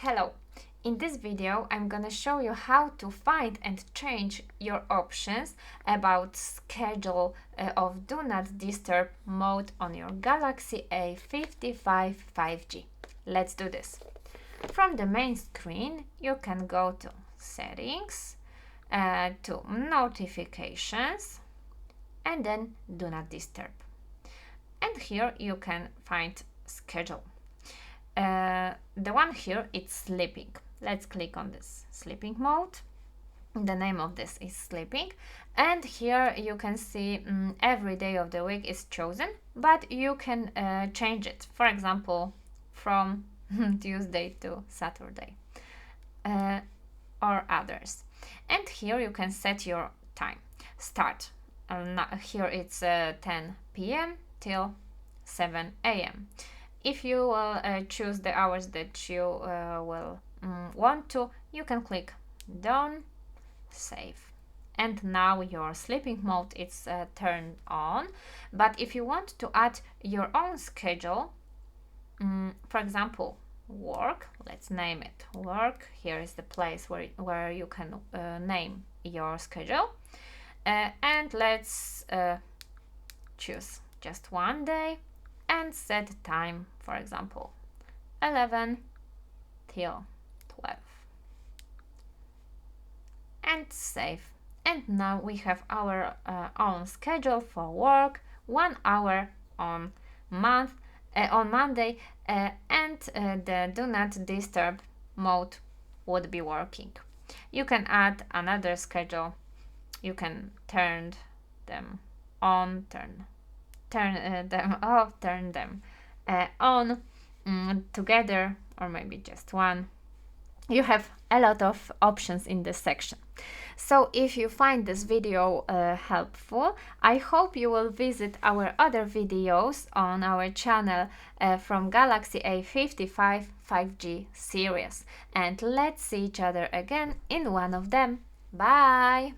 Hello! In this video I'm gonna show you how to find and change your options about schedule of Do Not Disturb mode on your Galaxy A55 5G. Let's do this. From the main screen you can go to Settings, to Notifications and then Do Not Disturb. And here you can find Schedule. The one here is sleeping. Let's click on this sleeping mode. The name of this is sleeping, and here you can see every day of the week is chosen, but you can change it, for example from Tuesday to Saturday or others. And here you can set your time. Start here it's 10 p.m. till 7 a.m. If you will choose the hours that you will want to, you can click Done, Save. And now your sleeping mode is turned on. But if you want to add your own schedule, for example, work, let's name it work. Here is the place where you can name your schedule. And let's choose just one day and set time, for example 11 till 12, and save. And now we have our own schedule for work, 1 hour on Monday, and the Do Not Disturb mode would be working. You can add another schedule. You can turn them on, turn them off, turn them on together, or maybe just one. You have a lot of options in this section. So if you find this video helpful, I hope you will visit our other videos on our channel from Galaxy A55 5G series. And let's see each other again in one of them. Bye!